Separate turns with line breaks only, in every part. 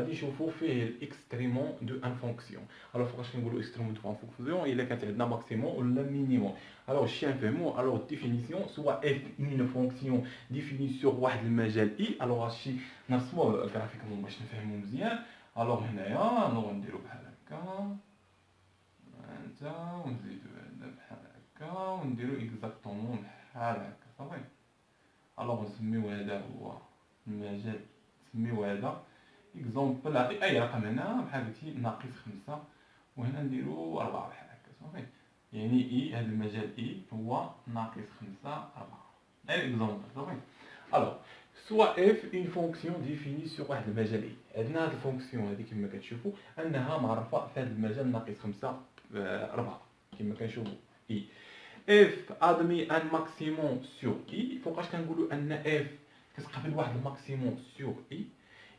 غادي نشوفوا فيه الاكستريمون دو ان فونكسيون. الوغ فاش كنقولوا اكستريمون دو ان فونكسيون الا كانت عندنا ماكسيموم ولا مينيموم. الوغ شتي نفهموا. الوغ ديفينيسيون سوا اف اون فونكسيون ديفيني سور واحد المجال اي. الوغ هادشي نرسموه غرافيكمون باش نفهموا مزيان. الوغ هنايا نبغيو نديرو بحال هكا انت ونزيدو هنا بحال هكا ونديرو اكزاكتومون بحال هكا صافي. الوغ نسميو هذا هو المجال، نسميو هذا اكزومبل. عطي اي رقم هنا بحال قلتي ناقص 5 وهنا نديرو 4 بحال هكا صافي. يعني اي هذا المجال اي هو ناقص 5 4. غير اكزومبل صافي. الوغ سوا اف اون فونكسيون ديفيني سور واحد المجال اي. عندنا هاد الفونكسيون هادي كما كتشوفوا انها معرفه في هذا المجال ناقص 5 4 كما كنشوفوا اي. اف ادمي ان ماكسيموم سور اي. فوقاش كنقولوا ان اف كتقابل واحد الماكسيموم سور اي؟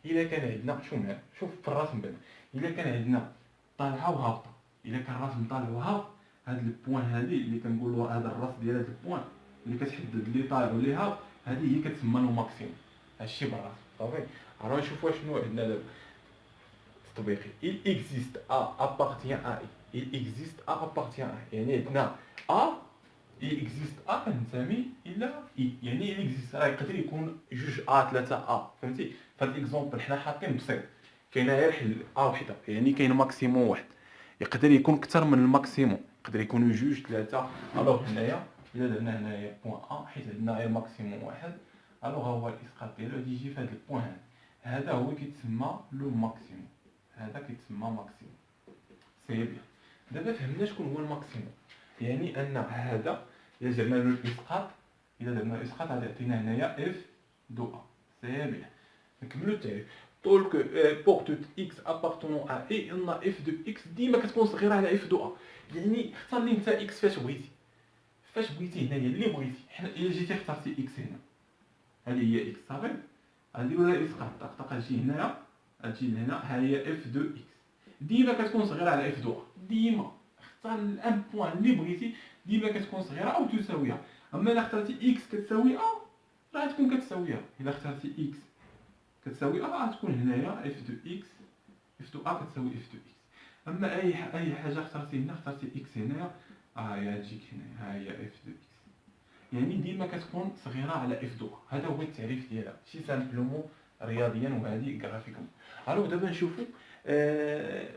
الا كان عندنا شوف معايا، شوف في الرسم بان الا كان عندنا طالعه وهابطه. الا كان الرسم طالع وهابط، هاد البوان هادي اللي كنقولوا هذا الراس ديال هاد البوان اللي كتحدد لي طالع ولي هابط، هادي هي كتسمى لو ماكسيموم. هادشي بالراس صافي. راه نشوفوا شنو عندنا دابا تطبيقي. il existe a appartient à i. il existe a appartient à i. يعني عندنا a il existe a كنسمي الى i. يعني il existe راه يقدر يكون جوج a 3 a فهمتي. فهاد الاكزومبل حنا حاطين بسيط، كاينه غير حل a وحده، يعني كاين ماكسيموم واحد. يقدر يكون اكثر من الماكسيموم، يقدر يكونوا جوج 3. الوغ هنايا الا درنا هنايا بوان ا حيت عندنا غير ماكسيموم واحد، الوغ ها هو الاسقاط ديالو غادي يجي في هذا البوان هذا هو كيتسمى لو ماكسيموم. هذا كيتسمى ماكسيموم. سي بيان. دابا فهمنا شكون هو الماكسيموم. يعني ان هذا الا درنا له الاسقاط، الا درنا الاسقاط غادي يعطينا هنايا اف دو ا. سي بيان. نكملو التعريف. طول كو بور توت اكس ابارتونون ا اي ان اف دو اكس ديما كتكون صغيره على اف دو ا. يعني اختار لي انت اكس فاش بغيتي، فاش بغيتي هنايا اللي بغيتي. حنا الا جيتي اخترتي اكس هنا، هذه هي اكس صافي. غنديرو لها اسقاط طق طق. غتجي هنايا، غتجي لهنا، ها هي اف دو اكس ديما كتكون صغيره على اف دو ا. ديما اختار الان بوان اللي بغيتي، ديما كتكون صغيره او تساويها. اما الا اخترتي اكس كتساوي ا راه تكون كتساويها. الا اخترتي اكس كتساوي ا غتكون هنايا اف دو اكس، اف دو ا كتساوي اف دو اكس. اما اي حاجه اخترتي هنا، اخترتي اكس هنايا، هي تجيك هنايا، ها هي اف دو اكس. يعني ديما كتكون صغيره على اف دو ا. هذا هو التعريف ديالها، شي سامبلومون رياضيا وهذه غرافيكوم. الو دابا نشوفوا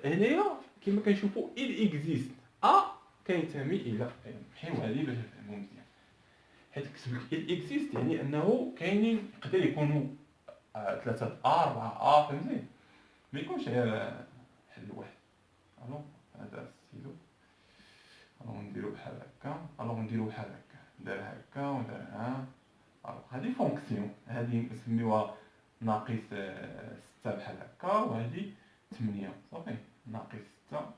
هنايا كما كنشوفوا il existe ا كينتمي الى. نحيو هذه باش نفهموا مزيان. حيت كتب لك il existe يعني انه كاينين، يقدر يكونوا 3 ا 4 ا فهمتي، ما يكونش غير حل واحد. الو هذا السيلو. الو نديرو بحال هكا، الو نديرو بحال هكا، دار هكا ودار ها. هذه فونكسيون، هذه نسميوها ناقص 6 بحال هكا، وهذه 8 صافي. ناقص 6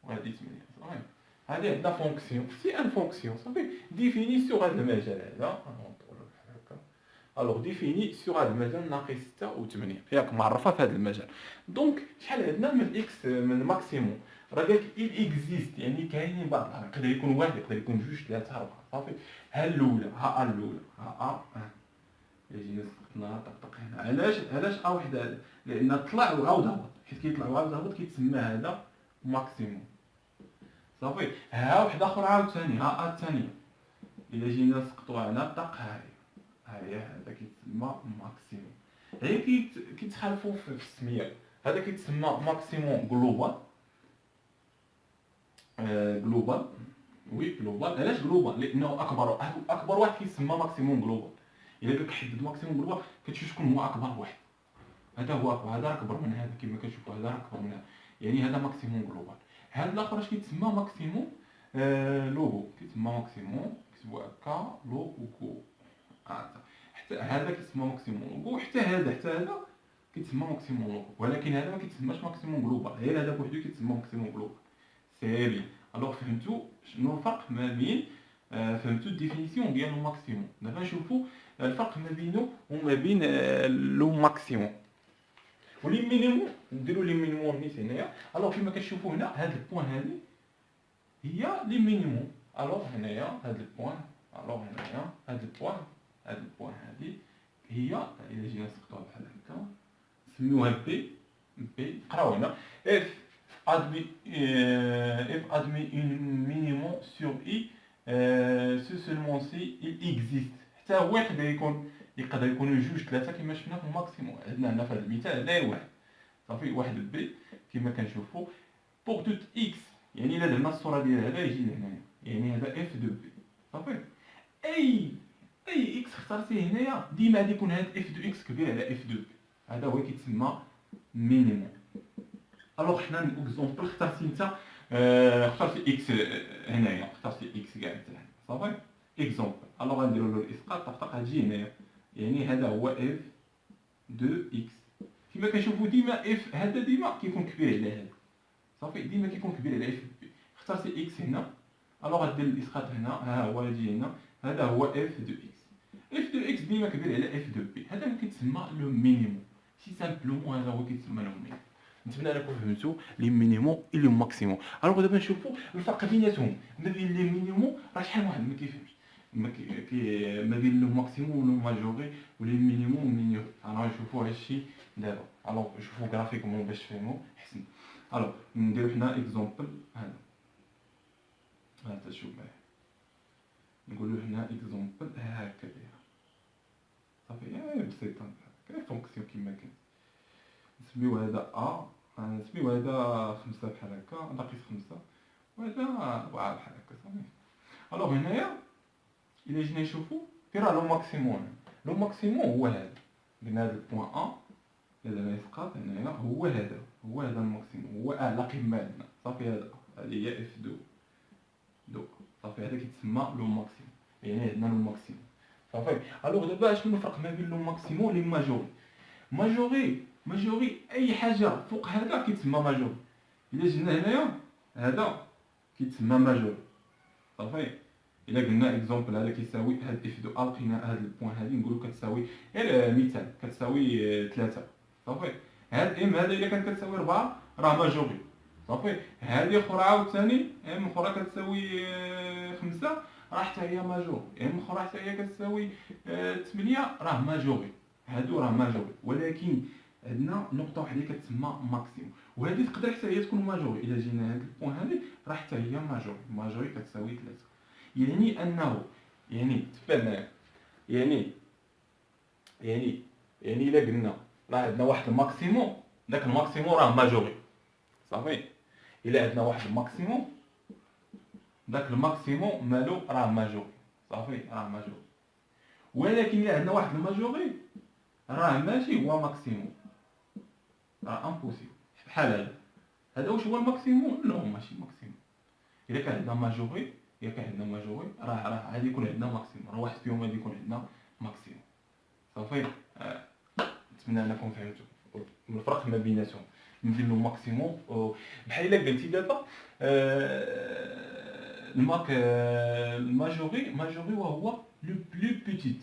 وهذه 8 صافي. هذه عندنا فونكسيون، سي ان فونكسيون صافي ديفيني سور هذا المجال هذا. نطولو بحال هكا. الوغ ديفيني سور هذا المجال ناقص 6 و 8 ياك معرفه في هذا المجال. دونك شحال عندنا من اكس من ماكسيموم؟ راه قالك il existe يعني كاينين بعض، يقدر يكون واحد، يقدر يكون جوج 3 4 صافي. ها الاولى، ها الاولى، ها جينا سقطنا طقطق هنا. علاش ا وحده هذا؟ لان طلع وعاود هبط. حيت كيطلع وعاود هبط كيتسمى هذا ماكسيموم صافي. ها وحده اخرى عاوتاني، ها الثانيه الا جينا نسقطوها هنا طق، ها هي هذا كيتسمى ماكسيموم. هي كيتخالفوا في السميه. هذا كيتسمى ماكسيموم جلوبال. جلوبال وي جلوبال. علاش جلوبال؟ لانه اكبر واحد كيتسمى ماكسيموم جلوبال. الا كتحدد ماكسيموم جلوبال كتشوف شكون هو اكبر واحد. هذا هو اكبر، هذا اكبر من هذا كما كنشوفوا، هذا اكبر من هذا، يعني هذا ماكسيموم جلوبال. هذا الاخر اش كيتسمى ماكسيموم لوغو. كيتسمى ماكسيموم كتبوا هكا لوغو. حتى هذا كيتسمى ماكسيموم لوغو، حتى هذا كيتسمى ماكسيموم لوغو، ولكن هذا ما كيتسماش ماكسيموم جلوبال، غير هذا بوحدو كيتسمى ماكسيموم جلوبال. سي بيان. الوغ فهمتوا شنو الفرق ما بين فهمتوا الديفينيسيون ديال الماكسيموم. دابا نشوفوا الفرق ما بينه وما بين لو ماكسيموم ولي مينيموم. نديرو لي مينيموم نيت هنايا. الوغ كيما كتشوفوا هنا هاد البوان هادي هي لي مينيموم. الوغ هنايا هاد البوان، الوغ هنايا هاد البوان هادي هي، الا جينا نسقطوها بحال هكا نسميوها بي. بي قراو هنا if admet if admet une minimum sur i سو سولمون سي اكزيست. حتى هو يقدر يكونوا جوج ثلاثه كما شفنا في الماكسيموم. عندنا هنا في هذا المثال داير واحد صافي، واحد بي كما كنشوفوا بوغ توت اكس، يعني الا درنا الصوره ديال هذا يجي لهنايا، يعني هذا اف دو بي صافي. اي اكس اخترتيه هنايا ديما غادي يكون هذا اف دو اكس كبير على اف دو بي، هذا هو كيتسمى مينيموم. الوغ حنا اكزومبل اخترتي انت اخترتي اكس هنايا، اخترتي اكس كاع حتى هنا صافي اكزومبل. الوغ غنديروا له الاسقاط طق غتجي هنايا، يعني هذا هو اف دو اكس. كما كنشوفوا ديما اف هذا ديما كيكون كبير على هذا صافي، ديما كيكون كبير على اف بي. اخترتي اكس هنا، الوغ غدير الاسقاط هنا، ها هو يجي هنا، هذا هو اف دو اكس. اف دو اكس ديما كبير على اف دو بي، هذا هو كيتسمى لو مينيموم. سي سامبلومون هذا هو كيتسمى لو مينيموم. نتمنى انكم فهمتوا لي مينيموم اي لي ماكسيموم. الوغ دابا نشوفوا الفرق بيناتهم، ما بين لي مينيموم راه شحال واحد ما كيفهمش، ما بين لو ماكسيموم ولو ماجوري ولي مينيموم مينيموم. انا نشوفوا هادشي دابا. الوغ نشوفوا غرافيكمون باش تفهموا احسن. الوغ نديرو حنا اكزومبل هذا شوف معايا، نقولوا هنا اكزومبل هكا دايره صافي، بسيطه كاين فونكسيون كيما كان. نسميو هذا ا، نسميو هذا 5 بحال هكا، ناقص 5، وهذا 4 بحال هكا صافي. الوغ هنايا الا جينا نشوفو فين راه لو ماكسيموم. لو ماكسيموم هو هذا، قلنا هذا البوان ا الا درنا اسقاط هنايا هو هذا، هو هذا الماكسيموم، هو اعلى قمه عندنا صافي. هذا هذه هي اف دو صافي، هذا كيتسمى لو ماكسيموم، يعني عندنا لو ماكسيموم صافي. الوغ دابا شنو الفرق ما بين لو ماكسيموم لي ماجوري؟ ماجوري اي حاجه فوق هذا كيتسمى ماجوري. الا جينا هنايا هذا كيتسمى ماجوري صافي. الا قلنا اكزومبل هذا كيساوي هاد اف دو ا، لقينا هاد البوان هادي نقولوا كتساوي غير مثال كتساوي 3 صافي. هاد ام هذا الا كانت كتساوي 4 راه ماجوري صافي. هذه اخرى عاوتاني ام اخرى كتساوي 5 راه حتى هي ماجور، ام اخرى حتى هي كتساوي 8 راه ماجوري، هادو راه ماجوري. ولكن عندنا نقطه واحده كتسمى ماكسيموم، وهذه تقدر حتى هي تكون ماجوري. الا جينا هاد البوان هذه راه حتى هي ماجوري كتساوي 3. يعني انه يعني تفهم معايا، يعني الا قلنا راه عندنا واحد الماكسيموم، داك الماكسيموم راه ماجوري صافي. الا عندنا واحد الماكسيموم، داك الماكسيموم مالو راه ماجوري صافي، راه ماجوري. ولكن الا عندنا واحد الماجوري راه ماشي هو ماكسيموم، راه امبوسيبل. بحال هذا واش هو الماكسيموم؟ لا ماشي ماكسيموم. الا كان عندنا ماجوري، راه غادي يكون عندنا ماكسيموم، راه واحد فيهم غادي يكون عندنا ماكسيموم صافي. نتمنى انكم فهمتوا الفرق ما بيناتهم، ما بين لو ماكسيموم بحال الا قلتي دابا الماجوري وهو لو بلو بيتيت.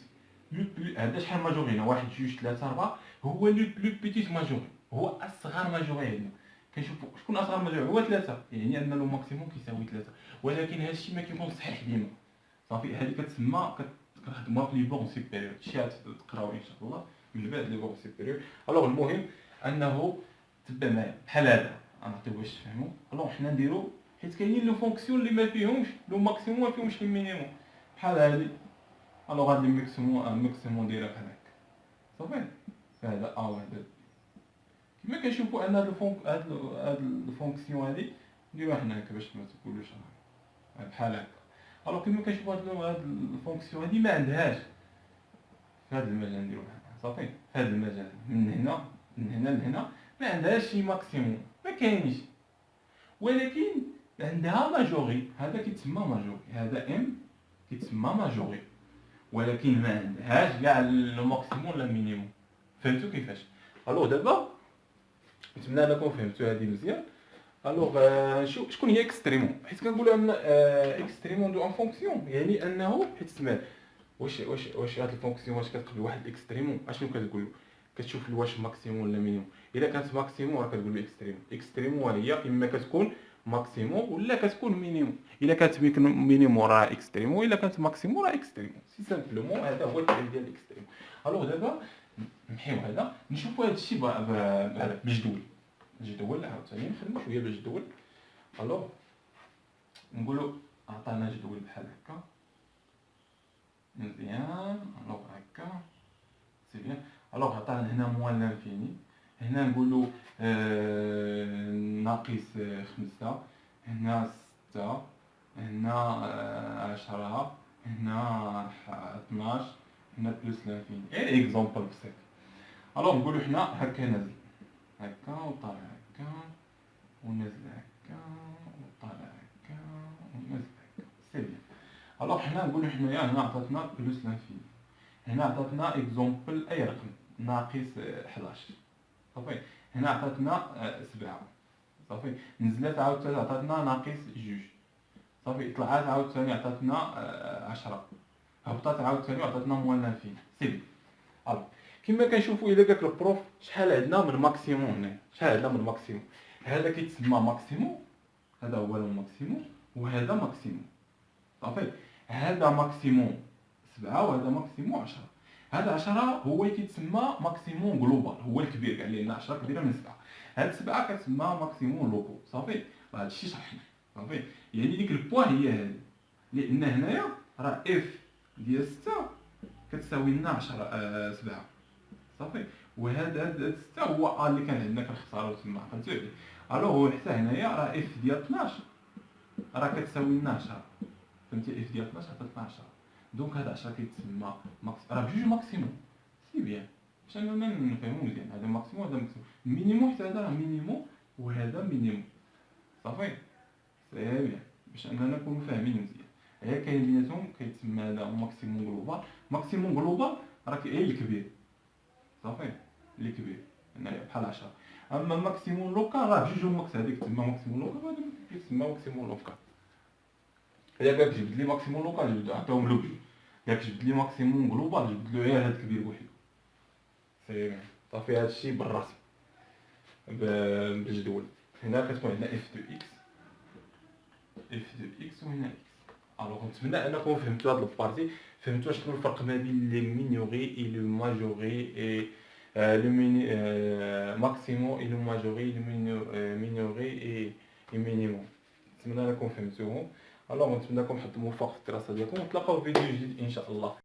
هذا شحال ماجوري هنا؟ 1 2 3 4 هو لو بلو بيتيت ماجوري، هو اصغر ماجوري عندنا. كنشوفوا شكون اصغر ماجوري؟ هو 3، يعني ان لو ماكسيموم كيساوي 3. ولكن هذا الشيء ما كيكون صحيح ديما صافي. هذه كتسمى كنخدموها في لي بون سوبيريور، هادشي تقراو ان شاء الله من بعد لي بون سوبيريور. الوغ المهم انه تبع معايا بحال هذا غنعطيو باش تفهموا. الوغ حنا نديرو حيت كاينين لو فونكسيون اللي ما فيهمش لو ماكسيموم ما فيهمش المينيموم بحال هادي. الوغ هاد الماكسيموم دايره بحال هكا صافي. هذا ا وهذا كما كنشوفوا ان هاد الفونكسيون هادي نديروها حنا هكا باش ما تقولوش بحال هكا. الوغ كما كنشوفوا هاد الفونكسيون هادي ما عندهاش في هاد المجال، نديروها صافي. في هاد المجال من هنا لهنا ما عندهاش شي ماكسيموم، ما كاينش. ولكن عندها ماجوري، هذا كيتسمى ماجوري، هذا ام كيتسمى ماجوري. ولكن ما عندهاش كاع لو ماكسيموم لا مينيموم. فهمتوا كيفاش؟ الوغ دابا نتمنى انكم فهمتوا هذه مزيان. الوغ نشوف شكون هي اكستريمون. حيت كنقولوا ان اكستريمون دو ان فونكسيون، يعني انه حيت سمعت واش هاد الفونكسيون واش كتقبل واحد الاكستريمون. اشنو كتقول؟ كتشوف واش ماكسيموم ولا مينيموم. الا كانت ماكسيموم راه كتقول له اكستريمون هي اما كتكون ماكسيموم ولا كتكون مينيموم. الا كانت مينيموم راه اكستريمون، الا كانت ماكسيموم راه اكستريمون. سي سامبلومون هذا هو التعريف ديال الاكستريمون. الوغ دابا نمحيو هذا، نشوفوا هذا الشيء بالجدول. الجدول عاوتاني نخدمو شويه بالجدول. الوغ نقولوا عطانا جدول بحال هكا مزيان. الوغ هكا سي بيان. الوغ عطانا هنا موان لانفيني، هنا نقولوا ناقص 5، هنا 6، هنا 10، هنا 12، هنا بلس لانفيني. غير اكزومبل بسيط. الوغ نقولوا حنا هكا نازل هكا وطالع هكا ونازل هكا وطالع هكا ونازل هكا سي بيان. الوغ حنا نقولوا حنايا هنا عطاتنا بلس لانفيني، هنا عطاتنا اكزومبل اي رقم ناقص 11 صافي، هنا عطاتنا 7 صافي، نزلت عاوتاني عطاتنا ناقص 2 صافي، طلعت عاوتاني عطاتنا 10، هبطات عاوتاني وعطاتنا موان لانفيني سي بيان. الوغ كما كنشوفوا الا قالك البروف شحال عندنا من ماكسيموم هنا، شحال عندنا من ماكسيموم، هذا كيتسمى ماكسيموم، هذا هو الماكسيموم وهذا ماكسيموم صافي. هذا ماكسيموم 7 وهذا ماكسيموم 10. هذا 10 هو كيتسمى ماكسيموم جلوبال، هو الكبير كاع لان 10 كبيره من 7. هاد 7 كتسمى ماكسيموم لوكو صافي. هذا الشيء شرحنا صافي، يعني ديك البوا هي هذه، لان هنايا راه اف ديال 6 كتساوي لنا 10 7 صافي، وهذا 6 هو اللي كان عندنا كنختارو تما فهمتي. الوغ حتى هنايا راه اف ديال 12 راه كتساوي لنا 10 فهمتي، اف ديال 12 عطاتنا 10، دونك هذا 10 كيتسمى ماكس، راه بجوج ماكسيموم سي بيان باش اننا نفهمو مزيان. هذا ماكسيموم هذا ماكسيموم، مينيموم حتى هذا راه مينيموم وهذا مينيموم صافي سي بيان باش اننا نكونو فاهمين مزيان. هي كاين بيناتهم كيتسمى هذا ماكسيموم جلوبال. ماكسيموم جلوبال راه هي الكبير صافي، اللي كبير هنايا بحال 10. اما ماكسيموم لوكال راه بجوج ماكس، هذيك تسمى ماكسيموم لوكال وهذيك كيتسمى ماكسيموم لوكال. الا قالك جبد لي ماكسيموم لوكال جبد عطاهم له بجوج، قالك جبد لي ماكسيموم جلوبال جبد له غير هاد الكبير بوحدو سي صافي. هادشي بالرسم بالجدول. هنا كتكون عندنا اف دو اكس، اف دو اكس وهنا اكس. الوغ نتمنى انكم فهمتوا هاد البارتي، فهمتوا شنو الفرق ما بين لي مينوري اي لو ماجوري اي لو ماكسيموم اي لو ماجوري لو مينوري اي مينيموم. نتمنى انكم فهمتوهم. الوغ نتمنىكم حظ موفق في الدراسه ديالكم، ونتلاقاو في فيديو جديد ان شاء الله.